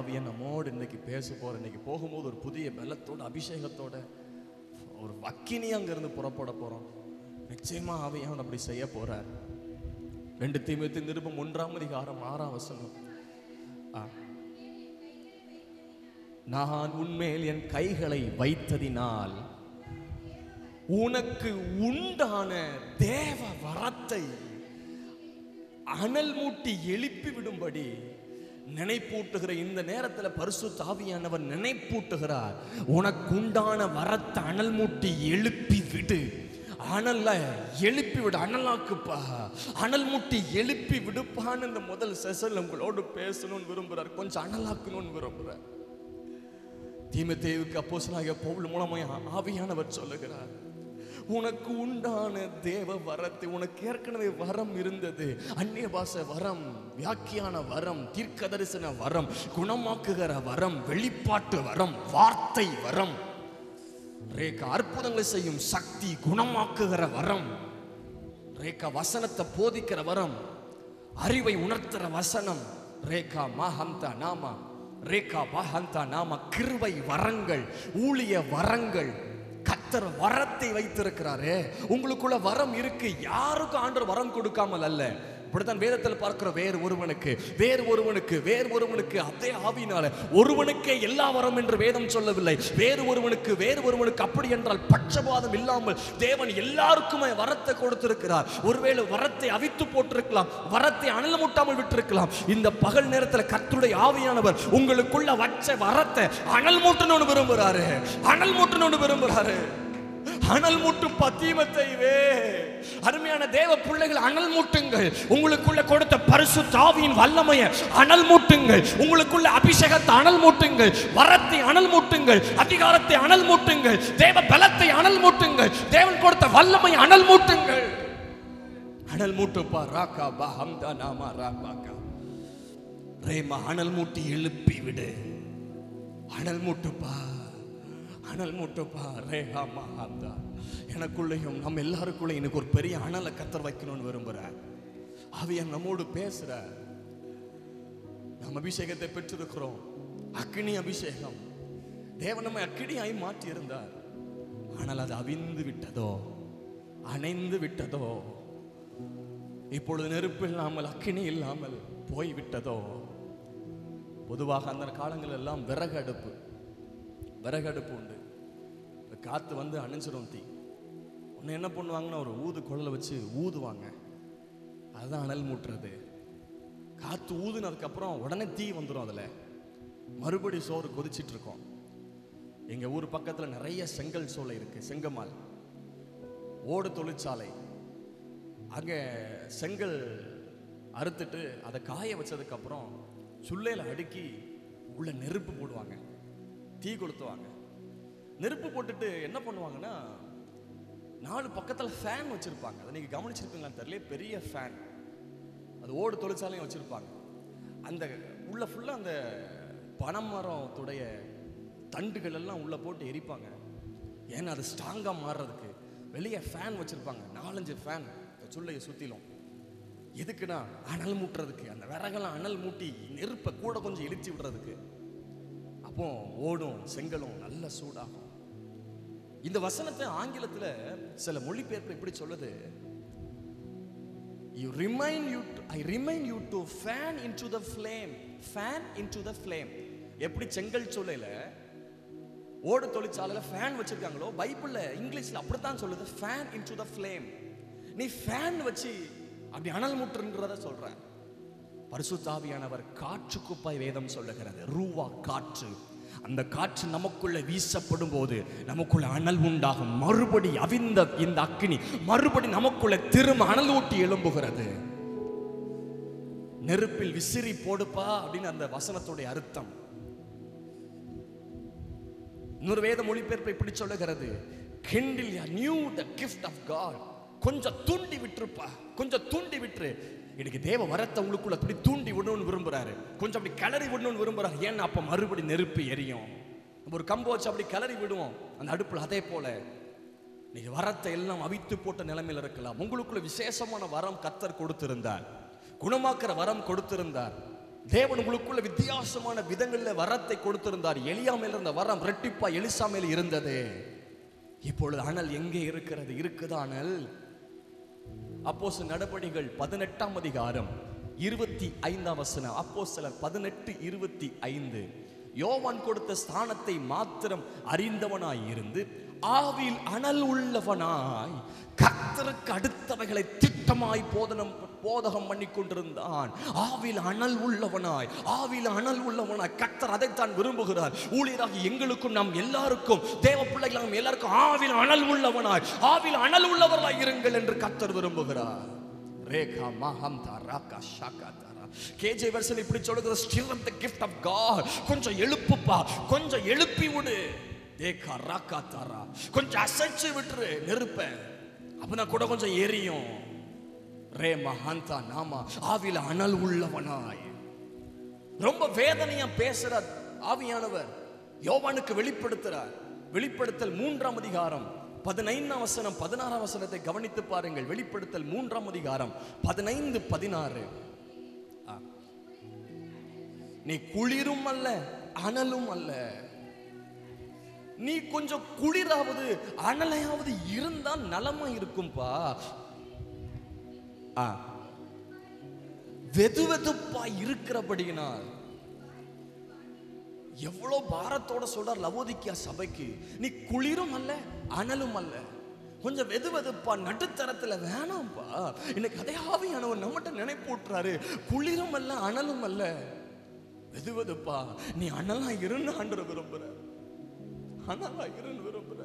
ஆவியன் நம்மோடு இன்னைக்கு பேச போற. இன்னைக்கு போகும்போது ஒரு புதிய பலத்தோட அபிஷேகத்தோட ஒரு அக்கினி அங்கிருந்து புறப்பட போறோம். நிச்சயமா ஆவியானவர் அப்படி செய்ய போறார். 2 தீமோத்தேயு நிருபம் 1:6 நான் உன்மேல் என் கைகளை வைத்ததினால் உனக்கு உண்டான தேவ வரத்தை அனல் மூட்டி எழுப்பி விடும்படி நினைப்பூட்டுகிற இந்த நேரத்தில் பரிசுத்த ஆவியானவர் நினைப்பூட்டுகிறார். உனக்கு உண்டான வரத்தை அனல் மூட்டி எழுப்பி விடு. அனல்ல எழுப்பி விடு, அனலாக்குப்பா, அனல் மூட்டி எழுப்பி விடுப்பான்னு இந்த முதல் செஷன்ல உங்களோடு பேசணும்னு விரும்புறார். கொஞ்சம் அனலாக்கணும்னு விரும்புறார். தீமோத்தேயுவுக்கு அப்போஸ்தலனாகிய பவுல் மூலமாய் ஆவியானவர் சொல்லுகிறார், உனக்கு உண்டான தேவ வரத்தை, உனக்கு ஏற்கனவே வரம் இருந்தது, அந்நிய பாஷை வரம், வியாக்கியான வரம், தீர்க்க தரிசன வரம், குணமாக்குகிற வரம், வெளிப்பாட்டு வரம், வார்த்தை வரம், ரேகா அற்புதங்களை செய்யும் சக்தி, குணமாக்குகிற வரம், ரேகா வசனத்தை போதிக்கிற வரம், அறிவை உணர்த்துற வசனம், ரேகா மஹந்தா நாமா, ரேகா மஹந்தா நாமா, கிருபை வரங்கள், ஊழிய வரங்கள், கர்த்தர் வரத்தை வைத்திருக்கிறாரே. உங்களுக்குள்ள வரம் இருக்கு. யாருக்கும் ஆண்டவர் வரம் கொடுக்காமல் அல்ல. இப்படித்தான் வேதத்தில் பார்க்கிற வேறு ஒருவனுக்கு அதே ஆவியினால ஒருவனுக்கே எல்லா வரம் என்று வேதம் சொல்லவில்லை. வேறு ஒருவனுக்கு அப்படி என்றால் பட்சபாதம் இல்லாமல் தேவன் எல்லாருக்குமே வரத்தை கொடுத்திருக்கிறார். ஒருவேளை வரத்தை அவித்து போட்டிருக்கலாம், வரத்தை அனல் மூட்டாமல் விட்டிருக்கலாம். இந்த பகல் நேரத்தில் கர்த்தருடைய ஆவியானவர் உங்களுக்குள்ள வச்ச வரத்தை அனல் மூட்டணும்னு விரும்புறாரு. அனல் மூட்டும் தீமோத்தேயுவே, அருமையான தேவ பிள்ளைகள், அனல் மூட்டுங்கள். உங்களுக்குள்ள கொடுத்த பரிசுத்த ஆவியின் வல்லமையை அனல் மூட்டுங்கள். உங்களுக்குள்ள அபிஷேகத்தை அனல் மூட்டுங்கள், வரத்தை அனல் மூட்டுங்கள், அதிகாரத்தை அனல் மூட்டுங்கள், தேவ பலத்தை அனல் மூட்டுங்கள், தேவன் கொடுத்த வல்லமை அனல் மூட்டுங்கள். அனல் மூட்டுப்பா ராகா பஹம்தா நாமா ராபாகா ரேமா, அனல் மூட்டி எழுப்பி விடு. அனல் மூட்டுப்பா ரேஹா மஹந்தா. எனக்குள்ளேயும் நம்ம எல்லாருக்குள்ளே எனக்கு ஒரு பெரிய அனலை கர்த்தர் வைக்கணும்னு விரும்புறார். ஆவியானவர் நம்மோடு பேசுறார். நாம் அபிஷேகத்தை பெற்றிருக்கிறோம், அக்கினி அபிஷேகம். தேவன் நம்மை அக்கினியாய் மாற்றி இருந்தார். ஆனால் அது அவிந்து விட்டதோ, அணைந்து விட்டதோ, இப்பொழுது நெருப்பு இல்லாமல் அக்கினி இல்லாமல் போய்விட்டதோ. பொதுவாக அந்த காலங்கள் எல்லாம் விறகு அடுப்பு உண்டு. காத்து வந்து அணைஞ்சிரும். தீ ஒன்று என்ன பண்ணுவாங்கன்னா ஒரு ஊது குழலை வச்சு ஊதுவாங்க. அதுதான் அனல் மூட்டுறது. காத்து ஊதுனதுக்கப்புறம் உடனே தீ வந்துடும். அதில் மறுபடி சோறு கொதிச்சிட்டு இருக்கோம். எங்கள் ஊர் பக்கத்தில் நிறைய செங்கல் சோலை இருக்கு, செங்கமால் ஓடு தொழிற்சாலை. அங்கே செங்கல் அறுத்துட்டு அதை காய வச்சதுக்கப்புறம் சுள்ளையில் அடுக்கி உள்ள நெருப்பு போடுவாங்க, தீ கொளுத்துவாங்க. நெருப்பு போட்டுட்டு என்ன பண்ணுவாங்கன்னா 4 பக்கத்தில் ஃபேன் வச்சிருப்பாங்க. அதை நீங்கள் கவனிச்சிருப்பீங்களான்னு தெரியல, பெரிய ஃபேன். அது ஓடு தொழிற்சாலையும் வச்சிருப்பாங்க. அந்த உள்ள ஃபுல்லாக அந்த பனைமரத்துடைய தண்டுகள் எல்லாம் உள்ள போட்டு எரிப்பாங்க. ஏன்னா அது ஸ்ட்ராங்காக மாறுறதுக்கு வெளியே ஃபேன் வச்சிருப்பாங்க, 4-5 ஃபேன் சுள்ளையை சுற்றிலும். எதுக்குன்னா அனல் மூட்டுறதுக்கு. அந்த விறகெல்லாம் அனல் மூட்டி நெருப்பை கூட கொஞ்சம் இழுச்சி விடுறதுக்கு. அப்போ ஓடும் செங்கலும் நல்ல சூடாகும். இந்த வசனத்தை ஆங்கிலத்தில் சில மொழிபெயர்ப்பு இப்படி சொல்லுது, I remind you to fan into the flame. எப்படி செங்கல் சூளையில ஓடு தொழிற்சாலையில ஃபேன் வச்சிருக்காங்களோ, பைபிள்ல இங்கிலீஷ்ல அப்படித்தான் சொல்லுது, fan into the flame. நீ ஃபேன் வச்சு அப்படி அனல் மூட்டுன்றத சொல்ற. பரிசுத்த ஆவியானவர் காற்று குப்பாய் வேதம் சொல்லுகிறது, ரூவா காற்று. அந்த காற்று நமக்குள்ள வீசப்படும் போது நமக்குள்ள அனல் உண்டாகும். மறுபடி அவிந்த இந்த அக்கினி மறுபடி நமக்குள்ள திரும்ப அனல் ஊட்டி எழும்புகிறது. நெருப்பில் விசிறி போடுப்பா அப்படின்னு அந்த வசனத்துடைய அர்த்தம். இன்னொரு வேத மொழிபெயர்ப்பு இப்படி சொல்லுகிறது, kindle anew the gift of God. கொஞ்சம் தூண்டி விட்டுருப்பா, கொஞ்சம் தூண்டி விட்டுரு. எனக்கு தேவ வரத்தை உங்களுக்குள்ள அப்படி தூண்டி விடணும்னு விரும்புறாரு, கொஞ்சம் அப்படி கிளறி விடணும்னு விரும்புறாரு. ஏன்னா அப்ப மறுபடி நெருப்பு எரியும். நம்ம ஒரு கம்பு வச்சு அப்படி கிளறி விடுவோம் அந்த அடுப்புல. அதே போல நீங்க வரத்தை எல்லாம் அவித்து போட்ட நிலைமையில இருக்கலாம். உங்களுக்குள்ள விசேஷமான வரம் கர்த்தர் கொடுத்திருந்தார், குணமாக்குற வரம் கொடுத்திருந்தார். தேவன் உங்களுக்குள்ள வித்தியாசமான விதங்களில் வரத்தை கொடுத்திருந்தார். எலியா மேல இருந்த வரம் ரெட்டிப்பா எலிசா மேல இருந்தது. இப்பொழுது அனல் எங்கே இருக்கிறது? இருக்குதா அனல்? அப்போஸ்தலர் நடபடிகள் 18ஆம் அதிகாரம் 25ஆம் வசனம். அப்போஸ்தலர் 18:25. யோவான் கொடுத்த ஸ்தானத்தை மாத்திரம் அறிந்தவனாய் இருந்து ஆவியில் அனல் உள்ளவனாய் கர்த்தருக்கு அடுத்தவைகளை திட்டமாய் போதகம் பண்ணி கொண்டிருந்தான். ஆவியில் அனல் உள்ளவனாய், ஆவியில் அனல் உள்ளவனாய். கர்த்தர் அதைத்தான் விரும்புகிறார். ஊழியராகி எங்களுக்கும் நாம் எல்லாருக்கும், தேவ பிள்ளைகள் நாம் எல்லாருக்கும் ஆவியில் அனல் உள்ளவனாய், ஆவியில் அனல் உள்ளவர்களாய் இருங்கள் என்று கர்த்தர் விரும்புகிறார். ரேகா மஹம் தாராகா ஷாகா தாரா. கேஜே வெர்ஷன் இப்படி சொல்லுகிற, stir up the gift of God. கொஞ்சம் எழுப்புப்பா, கொஞ்சம் எழுப்பி விடு. தேகா ராகா தாரா. கொஞ்சம் அசைச்சு விட்டுரு நெருப்ப, அப்பனா கூட கொஞ்சம் எரியும். ரே மஹாந்தா நாமா. ஆவியில அனல் உள்ளவனாய். ரொம்ப வேதனையா பேசுற ஆவியானவர் யோவானுக்கு வெளிப்படுத்துறார். வெளிப்படுத்தல் 3ஆம் அதிகாரம் 15ஆம் வசனம் 16ஆம் வசனத்தை கவனித்து பாருங்கள். வெளிப்படுத்தல் 3ஆம் அதிகாரம் 15-16. நீ குளிரும் அல்ல அனலும் அல்ல. நீ கொஞ்சம் குளிராவது அனலையாவது இருந்தா நலமா இருக்கும்பா. வெது வெதுப்பா இருக்கிறபடியினால் எவ்வளவு பாரத்தோட சொல்றார் லவோதிக்கியா சபைக்கு. நீ குளிரும் அல்ல அனலும் அல்ல, கொஞ்சம் வெது வெதுப்பா, நடுத்தரத்துல வேணாம்பா. இன்னைக்கு அதே ஆவியானவர் நம்மகிட்ட நினைப்பூட்டுறாரு. குளிரும் அல்ல அனலும் அல்ல, வெது வெதுப்பா. நீ அனலா இருன்னு ஆண்டவர் விரும்புற, அனலா இருன்னு விரும்புற.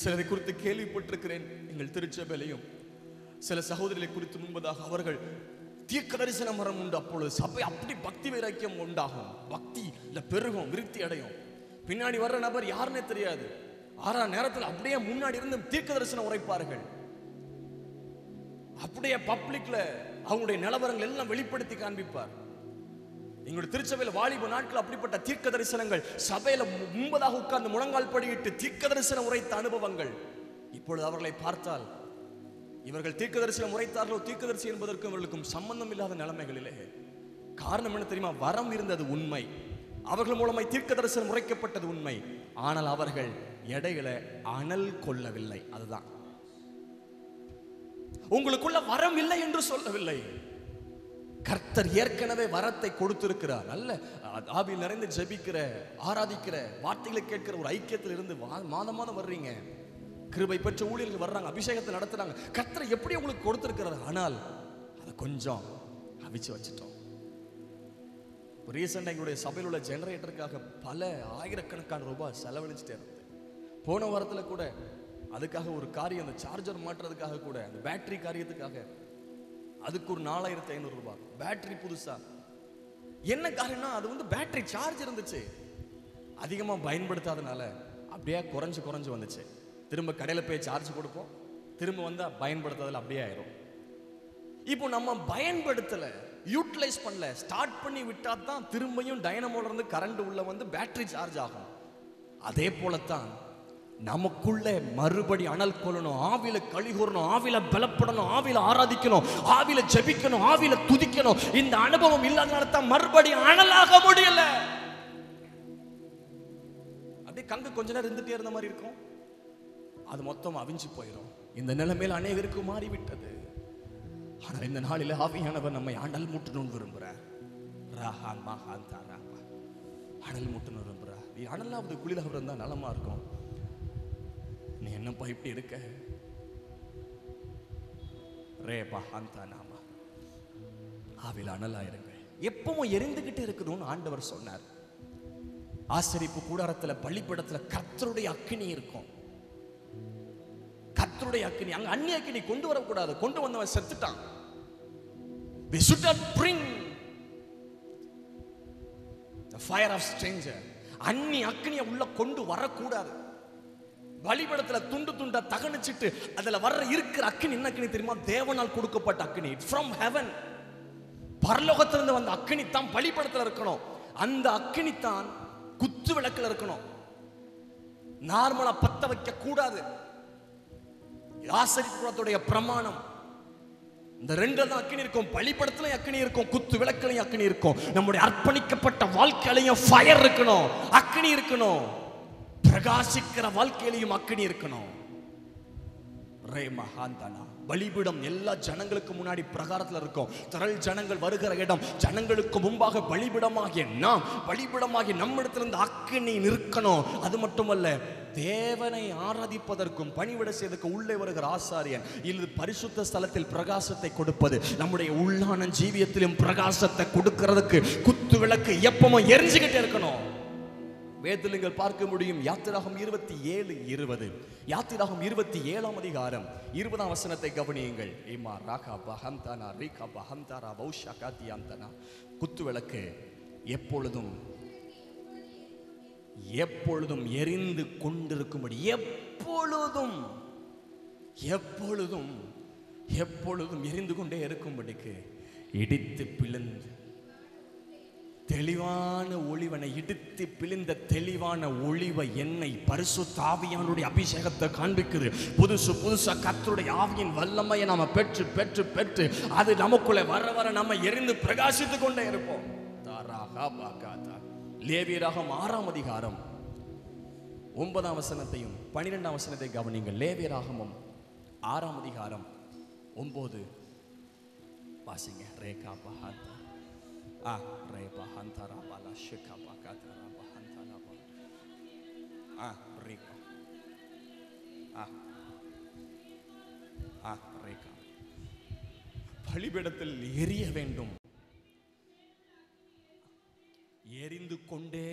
சிலரை குறித்து கேள்விப்பட்டிருக்கிறேன். எங்கள் திருச்சபையிலையும் சில சகோதரிகளை குறித்து முன்பதாக அவர்கள் தீர்க்க தரிசன மரம் உண்டு. அப்பொழுது சபை அப்படி பக்தி வைராக்கியம் உண்டாகும், பக்தி இல்ல பெருகும், விருத்தி அடையும். பின்னாடி வர்ற நபர் யாருன்னே தெரியாது. 6ஆம் நேரத்தில் அப்படியே முன்னாடி இருந்து தீர்க்க தரிசனம் உரைப்பார்கள். அப்படியே பப்ளிக்ல அவங்களுடைய நிலவரங்கள் எல்லாம் வெளிப்படுத்தி காண்பிப்பார். எங்களுடைய திருச்சபையில் வாலிப நாட்கள் அப்படிப்பட்ட தீர்க்க தரிசனங்கள், சபையில முன்பதாக உட்கார்ந்து முழங்கால் படியிட்டு தீர்க்க தரிசனம் உரைத்த அனுபவங்கள். இப்பொழுது அவர்களை பார்த்தால் இவர்கள் தீர்க்க தரிசனம் உரைத்தார்களோ, தீர்க்கதரிசி என்பதற்கும் இவர்களுக்கும் சம்பந்தம் இல்லாத நிலைமைகளிலே. காரணம் என்ன தெரியுமா? வரம் இருந்தது உண்மை, அவர்கள் மூலமாய் தீர்க்க தரிசனம் உரைக்கப்பட்டது உண்மை. ஆனால் அவர்கள் எடைகளை அனல் கொள்ளவில்லை. அதுதான். உங்களுக்குள்ள வரம் இல்லை என்று சொல்லவில்லை. கர்த்தர் ஏற்கனவே வரத்தை கொடுத்திருக்கிறார். நல்ல ஆவியில் நிறைந்து ஜெபிக்கிற, ஆராதிக்கிற, வார்த்தைகளை கேட்கிற ஒரு ஐக்கியத்தில் இருந்து மாதம் மாதம் வர்றீங்க. கிருபை பெற்ற ஊழியர்கள் வர்றாங்க, அபிஷேகத்தை நடத்துறாங்க. கர்த்தர் எப்படி உங்களுக்கு கொடுத்திருக்கிறார். ஆனால் அதை கொஞ்சம் அவிச்சு வச்சுட்டோம். ரீசெண்டாக எங்களுடைய சபையில் உள்ள ஜெனரேட்டருக்காக பல ஆயிரக்கணக்கான ரூபாய் செலவழிச்சுட்டே இருந்தது. போன வாரத்தில் கூட அதுக்காக ஒரு காரியம், அந்த சார்ஜர் மாற்றுறதுக்காக கூட, அந்த பேட்டரி காரியத்துக்காக அதுக்கு ஒரு 4500 ரூபாய். பேட்டரி புதுசா. என்ன காரணம்னா அது வந்து பேட்டரி சார்ஜ் இருந்துச்சு, அதிகமாக பயன்படுத்தாதனால அப்படியே குறைஞ்சு வந்துச்சு. திரும்ப கடையில் போய் சார்ஜ் கொடுப்போம், திரும்ப வந்தா பயன்படுத்தாதல அப்படியே ஆயிரும். இப்போ நம்ம பயன்படுத்தல, யூட்டிலைஸ் பண்ணல, ஸ்டார்ட் பண்ணி விட்டா தான் திரும்பியும் டைனமோல இருந்து கரண்ட் உள்ள வந்து பேட்டரி சார்ஜ் ஆகும். அதே போலத்தான் நமக்குள்ள மறுபடி அனல் கொள்ளணும், ஆவில களி கூறணும், ஆவில பலப்படணும், ஆவில ஆராதிக்கணும், ஆவில ஜெபிக்கணும், ஆவில துதிக்கணும். இந்த அனுபவம் இல்லாதனால தான் மறுபடி அனலாக முடியல. அப்படியே கங்கு கொஞ்ச நேரம் இருந்துட்டே இருந்த மாதிரி இருக்கும், அது மொத்தம் அவிஞ்சு போயிடும். இந்த நிலைமையில் அநேகருக்கு மாறிவிட்டது. ஆனால் இந்த நாளில் ஆவியானவர் நம்மை அனல் மூட்டணும்னு விரும்புறார். அனல் மூட்டணும் விரும்புறார். அனலாவது குளிராக இருந்தா நலமா இருக்கும். நீ என்னப்பா இப்படி இருக்க? ரேபா அந்த நாம ஆவில அனலா இருங்க. எப்பவும் எரிந்துகிட்டே இருக்கணும்னு ஆண்டவர் சொன்னார். ஆசரிப்பு கூடாரத்துல, பள்ளிப்படத்துல கர்த்தருடைய அக்கினி இருக்கும். கர்த்தருடைய அக்கினி. அங்க அந்நிய அக்கினி கொண்டு வரக்கூடாது. கொண்டு வந்தவன் செத்துட்டான். We should not bring the fire of stranger. அந்நிய அக்கினியை உள்ள கொண்டு வரக்கூடாது. பலிபடத்துல துண்டு துண்டா தகனிச்சிட்டு அதுல வர்ற இருக்கிற அக்கினி என்ன அக்கினி தெரியுமா? தேவனால் கொடுக்கப்பட்ட அக்கினி, ஃப்ரம் ஹெவன். பரலோகத்திலிருந்து வந்த அக்கினி தான் பலிபடத்துல இருக்கணும். அந்த அக்கினி தான் குத்து விளக்குல இருக்கணும். நார்மலா பத்த வைக்க கூடாது. ஆசரிப்பு கூடத்துடைய பிரமாணம். இந்த ரெண்டு தான் அக்கினி இருக்கும். பலிபடத்துல அக்கினி இருக்கும், குத்து விளக்குலையும் அக்கினி இருக்கும். நம்முடைய அர்ப்பணிக்கப்பட்ட வாழ்க்கையிலையும் ஃபயர் இருக்கணும், அக்கினி இருக்கணும். பிரகாசிக்கிற வாழ்க்கையிலையும் அக்கினி இருக்கணும். பலிபீடம் எல்லா ஜனங்களுக்கு முன்னாடி பிரகாரத்தில் இருக்கும். திரள் ஜனங்கள் வருகிற இடம். ஜனங்களுக்கு முன்பாக பலிபீடமாகிய நாம், பலிபீடமாகிய நம்மிடத்திலிருந்து அக்கினி நிற்கணும். அது மட்டுமல்ல, தேவனை ஆராதிப்பதற்கும் பணிவிட செய்வதற்கு உள்ளே வருகிற ஆசாரியன் இது பரிசுத்த ஸ்தலத்தில் பிரகாசத்தை கொடுப்பது, நம்முடைய உள்ளான ஜீவியத்திலும் பிரகாசத்தை கொடுக்கிறதுக்கு குத்து விளக்கு எப்பவும் எரிஞ்சுக்கிட்டே இருக்கணும். வேதத்தில் நீங்கள் பார்க்க முடியும். யாத்திராகம் 27:20, யாத்திராகம் 27ஆம் அதிகாரம் 20ஆம் வசனத்தை கவனியுங்கள். இமா ராகா பஹம்தானா ரீகா பஹம்தாரா பௌஷா காத்தியாந்தனா. குத்து விளக்கு எப்பொழுதும் எப்பொழுதும் எரிந்து கொண்டிருக்கும்படி, எப்பொழுதும் எப்பொழுதும் எப்பொழுதும் எரிந்து கொண்டே இருக்கும்படிக்கு இடித்து பிளந்து தெளிவான ஒளிவனை, இடித்து பிழிந்த தெளிவான ஒளிவ எண்ணெய் பரிசுத்த ஆவியானுடைய அபிஷேகத்தை காண்பிக்குது. புதுசு புதுசா கர்த்தருடைய ஆவியின் வல்லமையை நாம பெற்று பெற்று பெற்று அது நமக்குள்ள வர வர நம்ம எரிந்து பிரகாசித்து கொண்டே இருப்போம். லேவியராகமம் 6ஆம் அதிகாரம் 9ஆம் வசனத்தையும் 12ஆம் வசனத்தை கவனிங்க. லேவியராகமம் 6ஆம் அதிகாரம் 9 வாசிங்க. ரேகா பஹாத்தா ரேபா ஹந்தரா பாலா ஷிகா பகாதரா பஹந்தனா பா ரேகா ரேகா. பலிபீடத்தில் எரிய வேண்டும், எரிந்து கொண்டே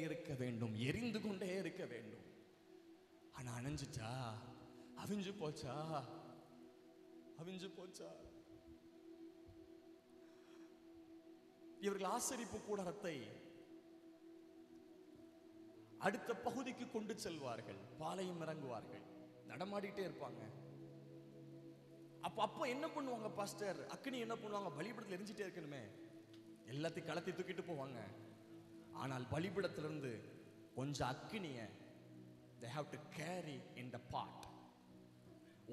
இருக்க வேண்டும், எரிந்து கொண்டே இருக்க வேண்டும். ஆனா அணைஞ்சிட்டா, அவிஞ்சு போச்சா, அவிஞ்சு போச்சா. இவர்கள் ஆசரிப்பு கூடாரத்தை அடுத்த பகுதிக்கு கொண்டு செல்வார்கள். பாளையம் இறங்குவார்கள், நடமாடிட்டே இருப்பாங்க. அப்ப என்ன பண்ணுவாங்க பாஸ்டர்? அக்கினி என்ன பண்ணுவாங்க? பலிபீடத்தில் எரிஞ்சிட்டே இருக்கணுமே, எல்லாத்தையும் களத்தை தூக்கிட்டு போவாங்க. ஆனால் பலிபீடத்திலிருந்து கொஞ்சம் அக்கினிய they have to carry in the pot.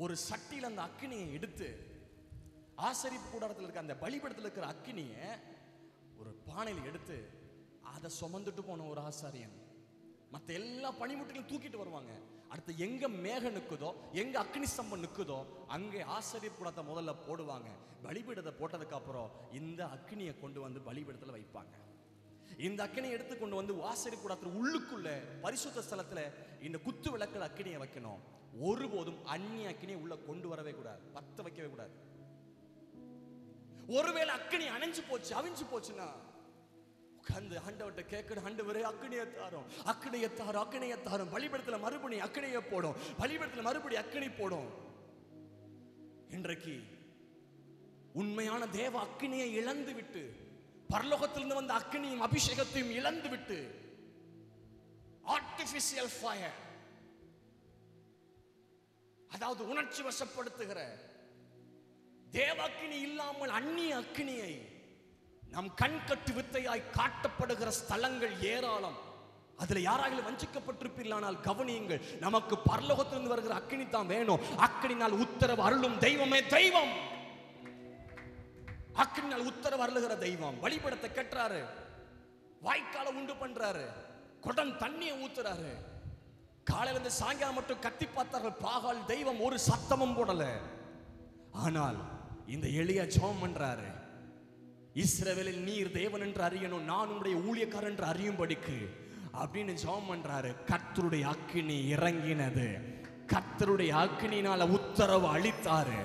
ஒரு சட்டியில் அந்த அக்கினியை எடுத்து, ஆசரிப்பு கூடாரத்தில் இருக்க அந்த பலிபீடத்தில் இருக்கிற அக்கினிய ஒரு பானையில் எடுத்து அதை சுமந்துட்டு போன ஒரு ஆசாரியன் மற்ற எல்லா பனிமுட்டையும் தூக்கிட்டு வருவாங்க. அடுத்து எங்க மேகம் நிற்குதோ, எங்க அக்னி ஸ்தம்பம் நிற்குதோ, அங்கே ஆசரிப்பு கூடத்தை முதல்ல போடுவாங்க. பலிபீடத்தை போட்டதுக்கு அப்புறம் இந்த அக்னியை கொண்டு வந்து பலிபீடத்தில் வைப்பாங்க. இந்த அக்கினியை எடுத்து கொண்டு வந்து ஆசரிப்பு கூடத்தில் உள்ளுக்குள்ள பரிசுத்த ஸ்தலத்துல இந்த குத்து விளக்குல அக்கினியை வைக்கணும். ஒருபோதும் அந்நிய அக்கினியை உள்ள கொண்டு வரவே கூடாது, பத்த வைக்கவே கூடாது. ஒருவேளை அக்கினி அணைஞ்சு போச்சு, அவிஞ்சு போச்சுன்னா உட்கார்ந்து ஆண்டவர்கிட்ட கேட்கணும், ஆண்டவரே அக்கினியை தாரும், அக்கினியை தாரும், அக்கினியை தாரும். பலிபீடத்துல மறுபடியும் அக்கினியை போடும், பலிபீடத்துல மறுபடியும் அக்கினி போடும். இன்றைக்கு உண்மையான தேவ அக்கினியை இழந்து விட்டு, பரலோகத்திலிருந்து வந்த அக்கினியும் அபிஷேகத்தையும் இழந்து விட்டு, ஆர்டிபிஷியல் ஃபயர், அதாவது உணர்ச்சி வசப்படுத்துகிற தேவ அக்கினி இல்லாமல் அந்நிய அக்கினியை நம் கண்கட்டு வித்தையாய் காட்டப்படுகிற ஸ்தலங்கள் ஏராளம். அதுல யாராலும் வஞ்சிக்கப்பட்டிருப்பீர்களானால் கவனியுங்கள், நமக்கு பரலோகத்திலிருந்து வருகிற அக்கினி தான் வேணும். அக்கினினால் உத்தரவு அருளும் தெய்வமே தெய்வம். அக்கினினால் உத்தரவு அருளுகிற தெய்வம். பலிபீடத்தை கட்டுறாரு, வாய்க்கால உண்டு பண்றாரு, குடம் தண்ணியை ஊத்துறாரு. காலையில இருந்து சாயங்காலம் மட்டும் கத்தி பார்த்தார்கள், பாகால் தெய்வம் ஒரு சத்தமும் போடல. ஆனால் இந்த எளிய ஜெபம் பண்றாரு, இஸ்ரவேலில் நீர் தேவன் என்று அறியணும், நான் உன்னுடைய ஊழியக்காரன் என்று அறியும்படிக்கு அப்படின்னு ஜெபம் பண்றாரு. கர்த்தருடைய அக்கினி இறங்கினது, கர்த்தருடைய அக்கினினால உத்தரவு அளித்தாரு.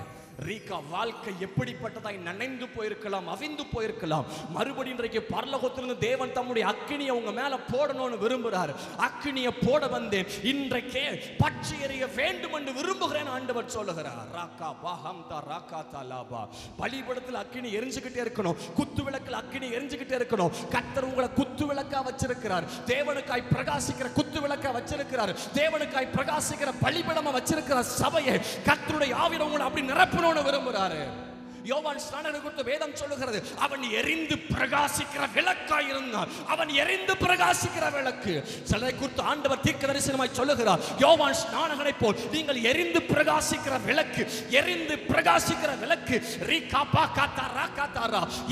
ரீகா வாழ்க்கை எப்படிப்பட்டதாய் நனைந்து போயிருக்கலாம், அவிந்து போயிருக்கலாம். மறுபடியும் இன்றைக்கு பரலோகத்திலிருந்து தேவன் தம்முடைய அக்கினியை உங்க மேல போடணும்னு விரும்புறாரு. அக்கினியை போட வந்தேன், இன்றைக்கே பற்றி எறிய வேண்டும் என்று விரும்புகிறேன் ஆண்டவர் சொல்லுகிறார். ராகா பாஹம்தா ராகா தலாபா. பலிபீடத்தில் அக்கினி எரிஞ்சுக்கிட்டே இருக்கணும், குத்து விளக்கில் அக்கினி எரிஞ்சுக்கிட்டே இருக்கணும். கர்த்தர் உங்களை குத்து விளக்கா வச்சிருக்கிறார், தேவனுக்காய் பிரகாசிக்கிற குத்து விளக்கா வச்சிருக்கிறார், தேவனுக்காய் பிரகாசிக்கிற பலிபீடமா வச்சிருக்கிற சபையை கர்த்தருடைய ஆவியில உங்களை அப்படி நிரப்பணும் விரும்புறாரு. யோவான் ஸ்நானகனை குறித்து வேதம் சொல்லுகிறது, அவன் எரிந்து பிரகாசிக்கிற விளக்காய் இருந்தான். அவன் எரிந்து பிரகாசிக்கிற விளக்கு. சிலரை குறித்து ஆண்டவர் தீர்க்கதரிசனமாய் சொல்லுகிறார், யோவான் ஸ்நானகனை போல் நீங்கள் எரிந்து பிரகாசிக்கிற விளக்கு, எரிந்து பிரகாசிக்கிற விளக்கு.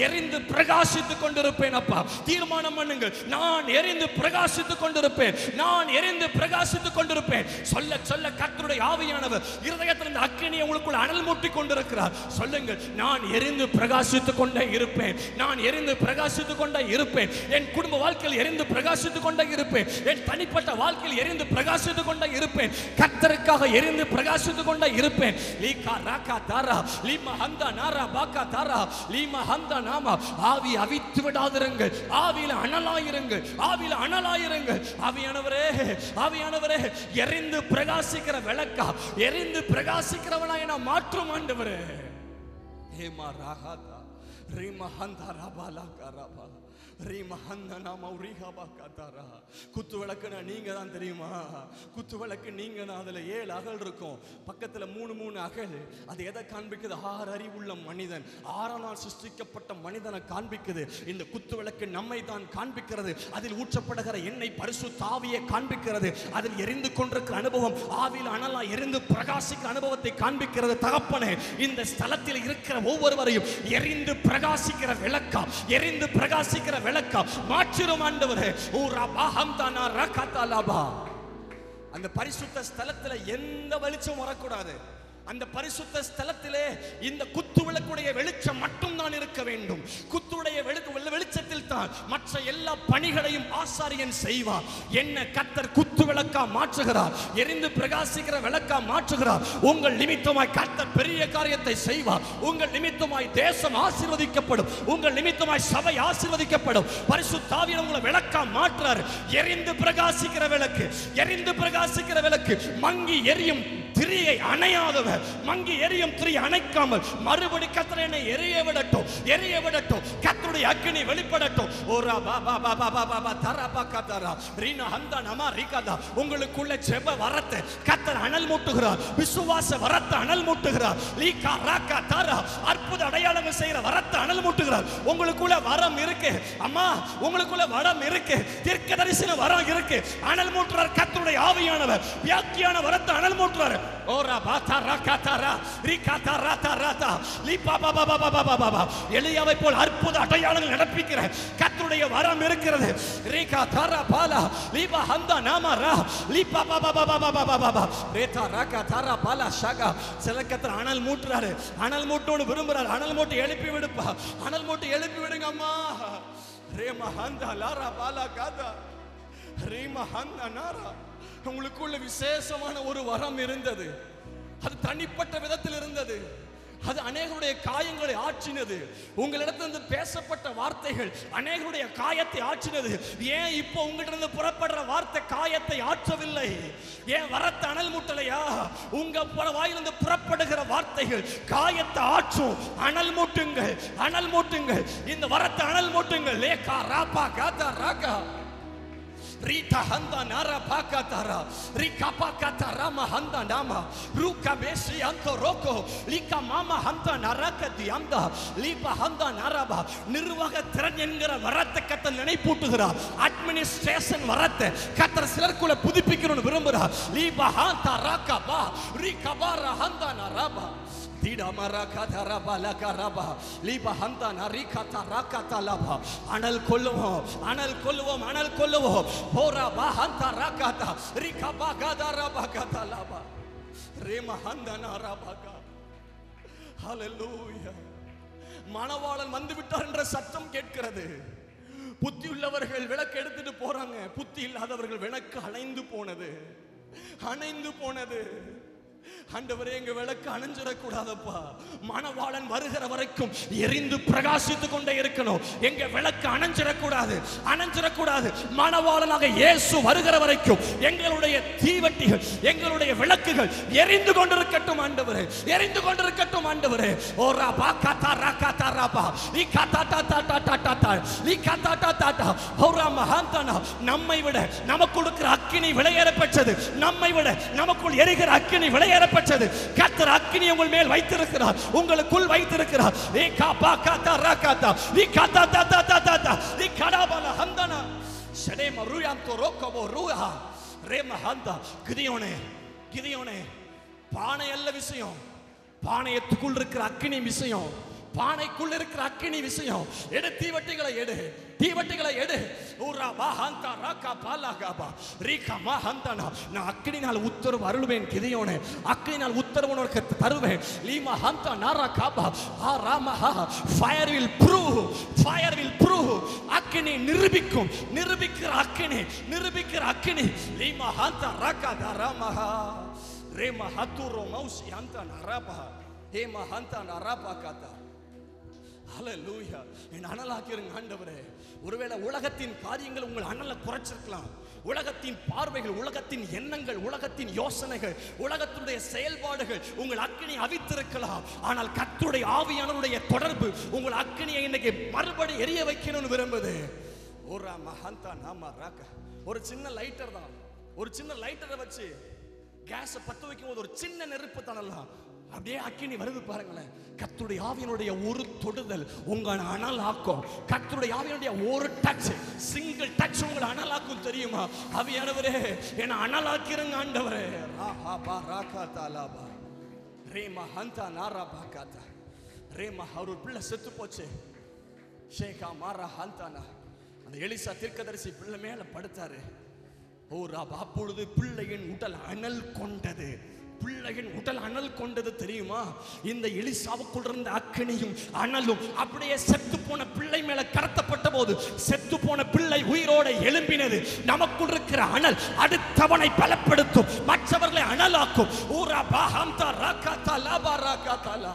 எரிந்து பிரகாசித்துக் கொண்டிருப்பேன் அப்பா. தீர்மானம் பண்ணுங்கள், நான் எரிந்து பிரகாசித்துக் கொண்டிருப்பேன், நான் எரிந்து பிரகாசித்துக் கொண்டிருப்பேன். சொல்ல சொல்ல கர்த்தருடைய ஆவியானவர் இருதயத்தில் இந்த அக்கினியை உங்களுக்குள் அனல் மூட்டிக் கொண்டிருக்கிறார். சொல்லுங்கள், நான் எரிந்து பிரகாசித்துக் கொண்டே இருப்பேன், நான் எரிந்து பிரகாசித்துக் கொண்டே இருப்பேன். என் குடும்ப வாழ்க்கையில் எரிந்து பிரகாசித்துக் கொண்டே இருப்பேன், என் தனிப்பட்ட வாழ்க்கையில் எரிந்து பிரகாசித்துக் கொண்டே இருப்பேன், கர்த்தருக்காக எரிந்து பிரகாசித்துக் கொண்டே இருப்பேன். லீகா ராகா தாரா லீமா ஹந்தா நாரா பாகா தாரா லீமா ஹந்தா நாமா. ஆவி அவித்து விடாதிருங்கள், ஆவியில அனலாயிருங்கள், ஆவியில அனலாயிருங்கள். ஆவியானவரே, ஆவியானவரே, எரிந்து பிரகாசிக்கிற விளக்கா, எரிந்து பிரகாசிக்கிறவனாய் நான் மாற்றும் ஆண்டவரே. ஹேமா ராகாதா ரீமா ஹந்தா ராபாலா கராபா ரீமா ஹந்தா நாமா உரிஹாபா காதாரா. குத்து விளக்குனா நீங்க தான் தெரியுமா? குத்து விளக்கு நீங்க தான். அதுல 7 அகல் இருக்கும், பக்கத்துல 3 அகல். அது எதை காண்பிக்குது? 6 அறிவுள்ள மனிதன், 6ஆம் நாள் சிருஷ்டிக்கப்பட்ட மனிதனை காண்பிக்குது. இந்த குத்து விளக்கு நம்மை தான் காண்பிக்கிறது. அதில் ஊற்றப்படுகிற எண்ணெய் பரிசுத்த ஆவியை காண்பிக்கிறது. அதில் எரிந்து கொண்டிருக்கிற அனுபவம், ஆவியில் அனலா எரிந்து பிரகாசிக்கிற அனுபவத்தை காண்பிக்கிறது. தகப்பனே, இந்த ஸ்தலத்தில் இருக்கிற ஒவ்வொருவரையும் எரிந்து பிரகாசிக்கிற விளக்கா, எரிந்து பிரகாசிக்கிற விளக்கா மாற்றிரும் ஆண்டவரே. அந்த பரிசுத்த ஸ்தலத்துல எந்த வெளிச்சம் வரக்கூடாது. அந்த பரிசுத்த ஸ்தலத்திலே இந்த குத்து விளக்குடைய வெளிச்சம் மட்டும் தான் இருக்க வேண்டும். குத்துடைய வெளிச்சத்தில் தான் மற்ற எல்லா பணிகளையும் ஆசாரியன் செய்வார். என்ன கர்த்தர் குத்து விளக்கா மாற்றுகிறார், எரிந்து பிரகாசிக்கிற விளக்கா மாற்றுகிறார். உங்கள் நிமித்தமாய் கர்த்தர் பெரிய காரியத்தை செய்வார். உங்கள் நிமித்தமாய் தேசம் ஆசீர்வதிக்கப்படும், உங்கள் நிமித்தமாய் சபை ஆசீர்வதிக்கப்படும். பரிசுத்த ஆவியானவர் உங்களை விளக்கா மாற்றுறார். எரிந்து பிரகாசிக்கிற விளக்கு, எரிந்து பிரகாசிக்கிற விளக்கு. மங்கி எரியும் திரியை அணையாதவர், மங்கி எரியும் திரி அணைக்காமல் மறுபடி கர்த்தர் என்னை எரிய விடட்டும், எரிய விடட்டும். கர்த்தருடைய அக்கினி வெளிப்படட்டும். ஓரா பாபா பாபா பாபா தரபா கதரா ரீனா ஹந்தா நமா ரிகதா. உங்களுக்குள்ள ஜெப வரத்தை கர்த்தர் அனல் மூட்டுகிறார், விசுவாச வரத்தை அனல் மூட்டுகிறார். லீகா ராகா தரா அற்புத அடையாளங்கள் செய்யற வரத்தை அனல் மூட்டுகிறார். உங்களுக்குள்ள வரம் இருக்கு அம்மா, உங்களுக்குள்ள வரம் இருக்கு, தீர்க்கதரிசன வரம் இருக்கு. அனல் மூட்டுறார் கர்த்தருடைய ஆவியானவர். வியாக்கியான வரத்தை அனல் மூட்டுறார். ஓரா பாதா ராகா தரா ரிகா தரா தரா லீபா பாபா பாபா பாபா பாபா. எலியாவை போல் அற்புத அடையாளங்கள் நடப்பிக்கிற கர்த்தருடைய வரம் இருக்கிறது. ரிகா தரா பாலா லீபா ஹந்தா நாமா ரா லீபா பாபா பாபா பாபா பாபா ரேதா ராகா தரா பாலா ஷகா. சில கர்த்தர் அனல் மூட்டுறாரு, அனல் மூட்டோடு விரும்புறாரு. அனல் மூட்டு எழுப்பி விடுப்பா, அனல் மூட்டு எழுப்பி விடுங்க அம்மா. ரேமா ஹந்தா லாரா பாலா காதா ரீமா ஹந்தா நாரா. உங்களுக்குள்ள விசேஷமான ஒரு வரம் இருந்தது. அது தனிப்பட்ட விதத்தில் இருந்தது. அது அநேகருடைய காயங்களை ஆற்றினது. உங்களிடத்திலிருந்து பேசப்பட்ட வார்த்தைகள் அநேகருடைய காயத்தை ஆற்றினது. ஏன் இப்போ உங்களிடத்திலிருந்து புறப்படுற வார்த்தை காயத்தை ஆற்றவில்லை? ஏன் வரத்தை அனல் மூட்டலையா? உங்க வாயிலிருந்து புறப்படுகிற வார்த்தைகள் காயத்தை ஆற்றும். அனல் மூட்டுங்கள், அனல் மூட்டுங்கள். இந்த வரத்தை அனல் மூட்டுங்கள். லேகா ராபா காதா Raaga Rita handa nara pakatara Rika pakatara mahanda nama Ruka besi anto roko Lika mama handa naraka diamda Lipa handa naraba நிர்வாக திறன் என்கிற வரத்தை கர்த்தர் நினைப்பூட்டுகிறார். அட்மினிஸ்ட்ரேஷன் வரத்தை கர்த்தர் சிலருக்குள்ள புதுப்பிக்கணும்னு விரும்புகிறார். லீபா ஹந்தா ராகபா ரிகபாரா ஹந்தா நரபா தீடா மரகா தரபா லகரபா லீபா ஹந்தா நரிகா தரகா தலபா. அனல் கொல்லுவோம், அனல் கொல்லுவோம், அனல் கொல்லுவோம். போரா பா ஹந்தா ராகதா ரிகபா கதரபா கதலபா ரேமா ஹந்தா நரபா. ஹalleluya. மணவாளன் வந்து விட்டார் என்ற சத்தம் கேட்கிறது. புத்தி உள்ளவர்கள் விளக்கு எடுத்துட்டு போறாங்க, புத்தி இல்லாதவர்கள் விளக்கு அணைந்து போனது, அணைந்து போனது. ஆண்டவரே, எங்க விளக்கு அணைஞ்சிடக்கூடாதப்பா. மணவாளன் வருகிற வரைக்கும் எரிந்து பிரகாசித்துக் கொண்டே இருக்கணும். எங்க விளக்கு அணைஞ்சிடக்கூடாது, அணைஞ்சிடக்கூடாது. மணவாளனாக இயேசு வருகிற வரைக்கும் எங்களுடைய தீவட்டிகள், எங்களுடைய விளக்குகள் எரிந்து கொண்டிருக்கட்டும் ஆண்டவரே, எரிந்து கொண்டிருக்கட்டும் ஆண்டவரே. ஓரா பாகாதா ராகாதா ராபா லிகாதா தாதா தாதா தா லிகாதா தாதா தா ஓரா மஹாந்தனா. நம்மை விட நமக்கு கொடுக்கிற அக்கினி விலையேற பெற்றது. நம்மை விட நமக்குள் எரிகிற அக்கினி விலை வெளியேறப்பட்டது. கர்த்தர் அக்கினி உங்கள் மேல் வைத்திருக்கிறார், உங்களுக்குள் வைத்திருக்கிறார். ஏ காபா காதா ராகாதா நீ காதா தாதா தாதா நீ கடாபல ஹந்தனா ஷடே மருயாந்தோ ரோகபோ ரூஹா ரேமஹந்தா. கிதியோனே பானை அல்ல விஷயம், பானையத்துக்குள் இருக்கிற அக்கினி விஷயம், பானைக்குள் இருக்கிற அக்கினி விஷயம். எடு தீவட்டிகளை எடு, தீவட்டிகளை எடு. ஊரா பாஹந்தா ராகா பாலாகாபா ரீகா மஹந்தனா. நான் அக்கினினால் உத்தரவு அருள்வேன் கிதியோனே, அக்கினினால் உத்தரவு உனக்கு தருவேன். லீமா ஹந்தா நாரா காபா ஆ ராமஹா. Fire will prove, fire will prove. அக்கினி நிரூபிக்கும், நிரூபிக்கிற அக்கினி, நிரூபிக்கிற அக்கினி. லீமா ஹந்தா ராகா தாராமஹா ரேமா ஹத்துரோ மௌசி ஹந்தா நராபா ஹேமா ஹந்தா நராபா காதா. ஹல்லேலூயா. என் அனலாக்கிருங்க ஆண்டவரே. ஒருவேளை உலகத்தின் காரியங்கள் உங்கள் அனலை குறைச்சிருக்கலாம், உலகத்தின் பார்வைகள், உலகத்தின் எண்ணங்கள், உலகத்தின் யோசனைகள், உலகத்தினுடைய செயல்பாடுகள் உங்கள் அக்கினி அவித்திருக்கலாம். ஆனால் கர்த்தருடைய ஆவியானவருடைய தொடர்பு உங்கள் அக்கினியை இன்னைக்கு மறுபடி எரிய வைக்கணும்னு விரும்புது. ஓரா மஹந்தா நாமா ராக. ஒரு சின்ன லைட்டர் தான், ஒரு சின்ன லைட்டரை வச்சு கேஸை பற்ற வைக்கும் போது ஒரு சின்ன நெருப்பு தணலாம், அப்படியே அக்கினி வருது பாருங்களேன். கர்த்தருடைய ஆவியினுடைய ஒரு தொடுதல் உங்களை அனல் ஆக்கும். கர்த்தருடைய ஆவியினுடைய ஒரு டச், சிங்கிள் டச் உங்களை அனல் ஆக்கும். தெரியுமா? ஆவியானவரே என்ன அனலாக்கிருங்க ஆண்டவரே. ராஹா ராகா தாலாபா ரேமா ஹந்தா நாரா பாகாதா ரேமா. அவர் ஒரு பிள்ளை செத்து போச்சு, ஷேகா மாரா ஹந்தானா. அந்த எலிசா தீர்க்கதரிசி பிள்ளை மேல படுத்தாரு. ஓ ராபா. அப்பொழுது பிள்ளையின் உடல் அனல் கொண்டது, பிள்ளையின் உடல் அனல் கொண்டது. தெரியுமா? இந்த எலிசாவுக்குள் இருந்த அக்கினியும் அனலும் அப்படியே செத்து போன பிள்ளை மேல கடத்தப்பட்ட போது செத்து போன பிள்ளை உயிரோட எழும்பினது. நமக்குள் இருக்கிற அனல் அடுத்தவனை பலப்படுத்தும், மற்றவர்களை அனலாக்கும். ஊரா பாஹம்தா ராகாதா லாபா ராகாதா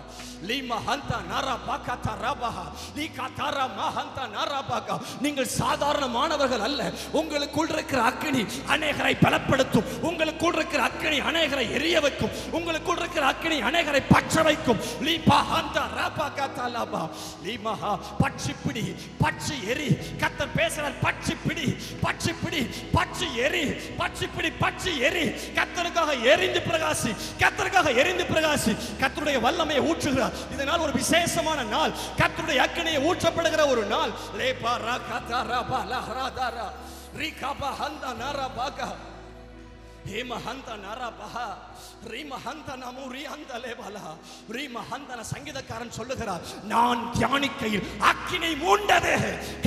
லீமா ஹந்தா நாரா பாகாதா ராபஹா லீகா தாரா மஹந்தா நாரா பாகா. நீங்கள் சாதாரணமானவர்கள் அல்ல. உங்களுக்குள் இருக்கிற அக்கினி அநேகரை பலப்படுத்தும், உங்களுக்குள் இருக்கிற அக்கினி அநேகரை எரிய வைக்கும், உங்களுக்குள் இருக்கிற அக்கினி அநேகரை பற்ற வைக்கும். லீபா ஹந்தா ராபாகாதா லாபா லீமஹா. பற்றி பிடி, பற்றி எரி. கர்த்தர் பேசுறார், பற்றி பிடி, பற்றி பிடி, பற்றி எரி, பற்றி பிடி, பற்றி எரி. கர்த்தருக்காக எரிந்து பிரகாசி, கர்த்தருக்காக எரிந்து பிரகாசி. கர்த்தருடைய வல்லமையை ஊற்றுகிறார். இதனால் ஒரு விசேஷமான நாள், கர்த்தருடைய அக்கினியை ஊற்றப்படுகிற ஒரு நாள். லேபா ராகாதா ராபா லஹராதாரா ரீகாபா ஹந்தா நாரா பாகா ஹேமா ஹந்தா நாரா பஹா ரீமா ஹந்தா நமூரி ஹந்தா லேபாலா ரீமா ஹந்தா. சங்கீதக்காரன் சொல்லுகிறார், நான் தியானிக்கையில் அக்கினி மூண்டது.